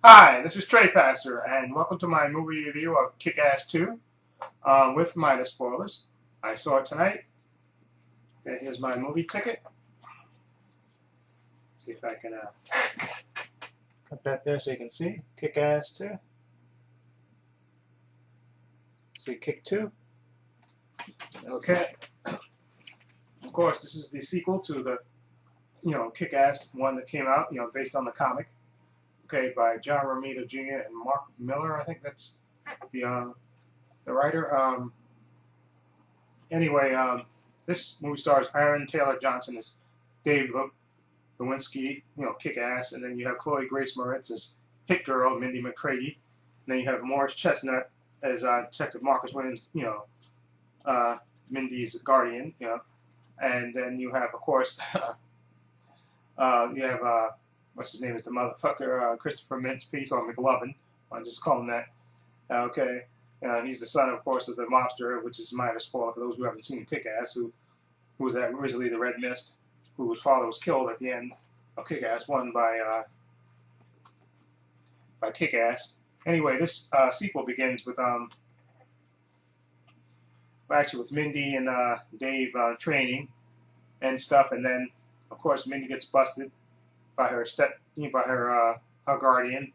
Hi, this is Trey Passer, and welcome to my movie review of Kick-Ass 2 with minus spoilers. I saw it tonight. Okay, here's my movie ticket. See if I can put that there so you can see. Kick-Ass 2. See Kick 2. Okay. Of course, this is the sequel to the Kick-Ass one that came out based on the comic. Okay, by John Romita Jr. and Mark Miller. I think that's the writer. Anyway, this movie stars Aaron Taylor Johnson as Dave Lewinsky, Kick-Ass, and then you have Chloe Grace Moretz as Hit Girl, Mindy McCready, and then you have Morris Chestnut as Detective Marcus Williams, Mindy's guardian, and then you have, of course, you have what's his name is the motherfucker Christopher Mintz-Piece or McLovin. I'll just call him that. Okay. He's the son, of course, of the mobster, which is minor spoiler for those who haven't seen Kick-Ass, who was originally the Red Mist, whose father was killed at the end of Kick-Ass, won by Kick-Ass. Anyway, this sequel begins with actually with Mindy and Dave training and stuff, and then of course Mindy gets busted by her her guardian,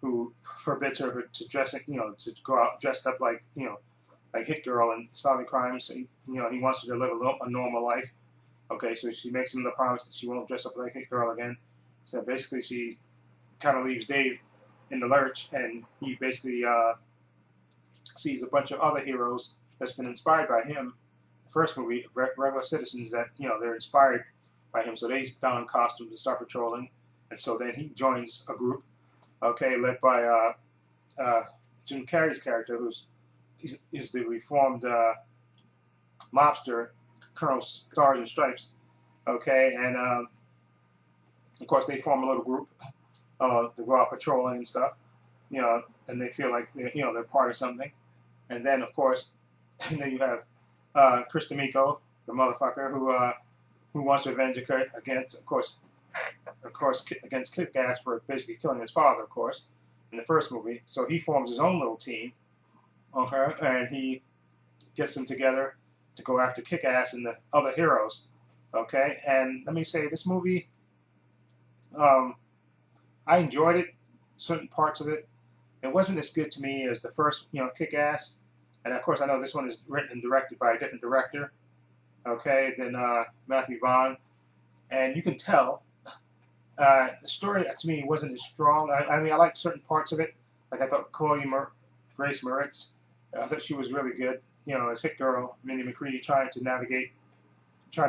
who forbids her to dress, to go out dressed up like, like Hit Girl and solving crimes. So he wants her to live a normal life. Okay, so she makes him the promise that she won't dress up like Hit Girl again. So basically, she kind of leaves Dave in the lurch, and he basically sees a bunch of other heroes that's been inspired by him. The first movie, regular citizens that they're inspired by him, so they don costumes and start patrolling, and so then he joins a group, okay, led by Jim Carrey's character, is the reformed mobster, Colonel Stars and Stripes, okay, and of course they form a little group to go out patrolling and stuff, and they feel like they're part of something, and then of course, and then you have Chris D'Amico, the motherfucker who wants to avenge against, of course, against Kick-Ass for basically killing his father, of course, in the first movie. So he forms his own little team, okay, and he gets them together to go after Kick-Ass and the other heroes, okay. And let me say, this movie, I enjoyed it, certain parts of it. It wasn't as good to me as the first, Kick-Ass, and of course I know this one is written and directed by a different director, okay, than Matthew Vaughn, and you can tell the story to me wasn't as strong. I mean, I liked certain parts of it. Like I thought Grace Moretz, I thought she was really good. As Hit Girl, Mindy McCready trying to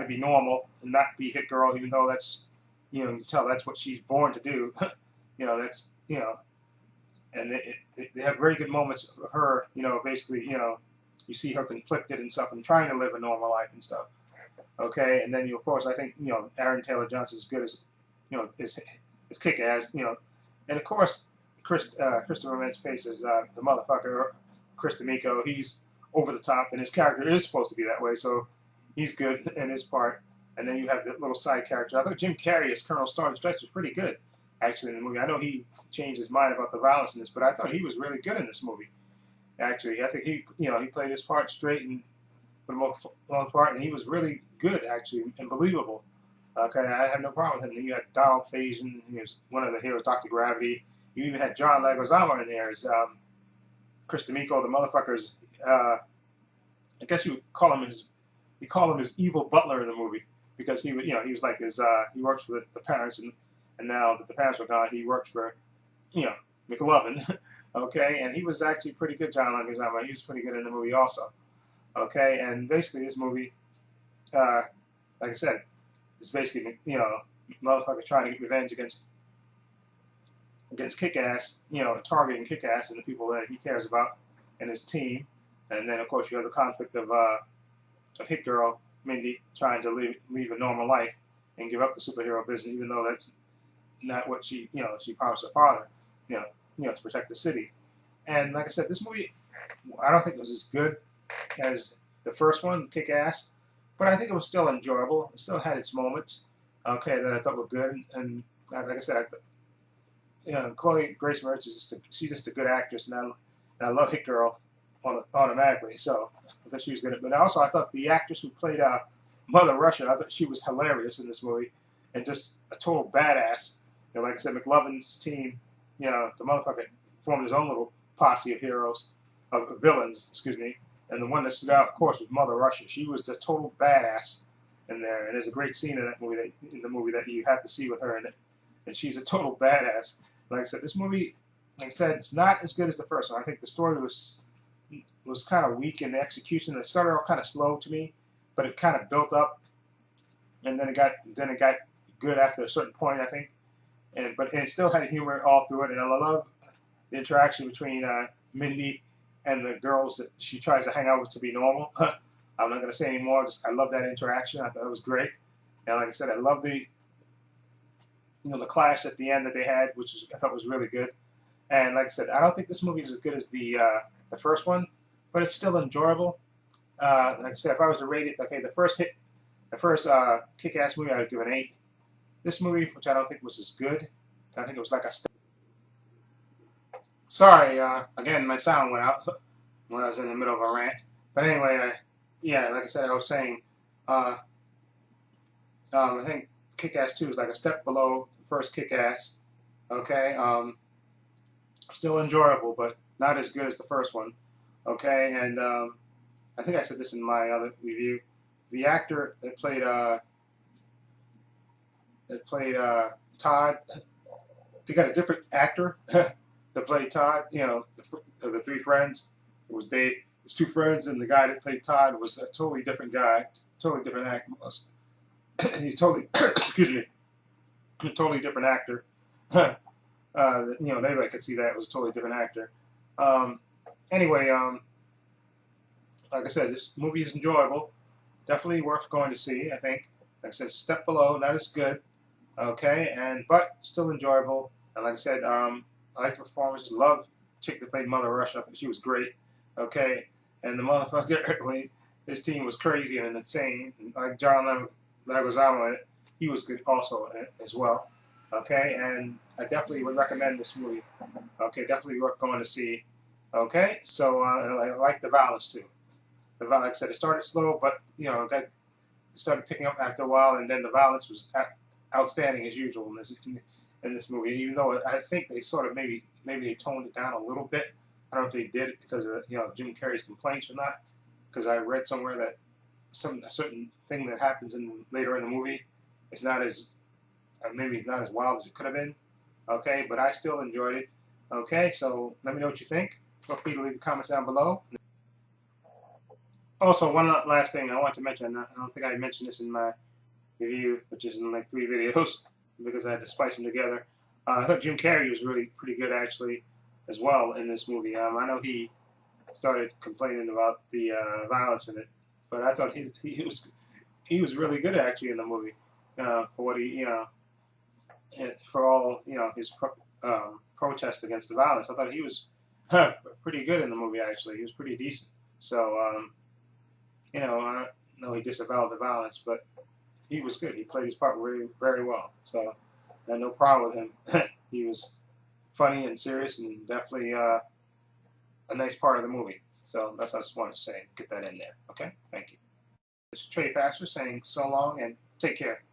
be normal and not be Hit Girl, even though that's, you can tell that's what she's born to do. That's and they have very good moments of her. Basically, you see her conflicted and stuff and trying to live a normal life and stuff. Okay, and then of course I think Aaron Taylor Johnson is good as is Kick-Ass, and of course Christopher Mintz-Piece is the motherfucker Chris D'Amico. He's over the top, and his character is supposed to be that way, so he's good in his part. And then you have the little side character. I thought Jim Carrey as Colonel Stars and Stripes was pretty good, actually, in the movie. I know he changed his mind about the violence in this, but I thought he was really good in this movie. Actually, I think he played his part straight and for the most part, and he was really good, actually, and believable. Okay, I had no problem with him. Then you had Donald Faison, he was one of the heroes, Dr. Gravity. You even had John Leguizamo in there as Chris D'Amico, the motherfuckers. I guess you call him his evil butler in the movie, because he was like his he worked for the parents, and now that the parents were gone, he worked for McLovin. Okay, and he was actually pretty good. John Leguizamo, he was pretty good in the movie also. Okay, and basically this movie, like I said, is basically motherfucker trying to get revenge against Kick-Ass, targeting Kick-Ass and the people that he cares about and his team, and then of course you have the conflict of Hit Girl Mindy trying to live a normal life and give up the superhero business, even though that's not what she promised her father, to protect the city. And like I said, this movie, I don't think it was as good as the first one, Kick-Ass, but I think it was still enjoyable. It still had its moments, okay, that I thought were good. And like I said, Chloe Grace Moretz is she's just a good actress, and I love Hit Girl automatically. So I thought she was good. But also I thought the actress who played Mother Russia, I thought she was hilarious in this movie, and just a total badass. Like I said, McLovin's team, the motherfucker formed his own little posse of heroes, of villains, excuse me. And the one that stood out, of course, was Mother Russia. She was a total badass in there, and there's a great scene in the movie that you have to see with her in it. And she's a total badass. Like I said, this movie, like I said, it's not as good as the first one. I think the story was kind of weak in the execution. It started off kind of slow to me, but it kind of built up, and then it got good after a certain point, I think. But it still had humor all through it, and I love the interaction between Mindy and the girls that she tries to hang out with to be normal. I'm not going to say anymore. I love that interaction. I thought it was great. And like I said, I love the clash at the end that they had, which I thought was really good. And like I said, I don't think this movie is as good as the first one, but it's still enjoyable. Like I said, if I was to rate it, okay, the first Kick-Ass movie, I would give an 8. This movie, which I don't think was as good, I think it was like a step. Sorry, again, my sound went out when I was in the middle of a rant. But anyway, yeah, like I said, I was saying, I think Kick-Ass 2 is like a step below the first Kick-Ass. Okay, still enjoyable, but not as good as the first one. Okay, and I think I said this in my other review. The actor that played Todd, they got a different actor that played Todd. The three friends. It was two friends, and the guy that played Todd was a totally different guy, totally different actor. He's totally, excuse me, a totally different actor. Anybody could see that it was a totally different actor. Anyway, like I said, this movie is enjoyable. Definitely worth going to see, I think. Like I said, it's a step below, not as good. Okay, but still enjoyable. And like I said, I like the performance. Love the chick that played Mother Russia. I think she was great. Okay, and the motherfucker, his team was crazy and insane. And like John Leguizamo, he was good also in it as well. Okay, and I definitely would recommend this movie. Okay, definitely worth going to see. Okay, so I like the violence too. Like I said, it started slow, but it started picking up after a while, and then the violence was outstanding as usual in this movie. Even though I think they sort of maybe they toned it down a little bit. I don't know if they did it because of Jim Carrey's complaints or not. Because I read somewhere that a certain thing that happens later in the movie is not as maybe it's not as wild as it could have been. Okay, but I still enjoyed it. Okay, so let me know what you think. Feel free to leave comments down below. Also, one last thing I want to mention. I don't think I mentioned this in my review, which is in like 3 videos because I had to spice them together. I thought Jim Carrey was really pretty good actually as well in this movie. I know he started complaining about the violence in it, but I thought he was really good actually in the movie for what he for all his protest against the violence. I thought he was pretty good in the movie actually. He was pretty decent. So I know he disavowed the violence, but he was good. He played his part really very well. So I had no problem with him. He was funny and serious and definitely a nice part of the movie. So that's what I just wanted to say. Get that in there. Okay? Thank you. This is Trey Pastor saying so long and take care.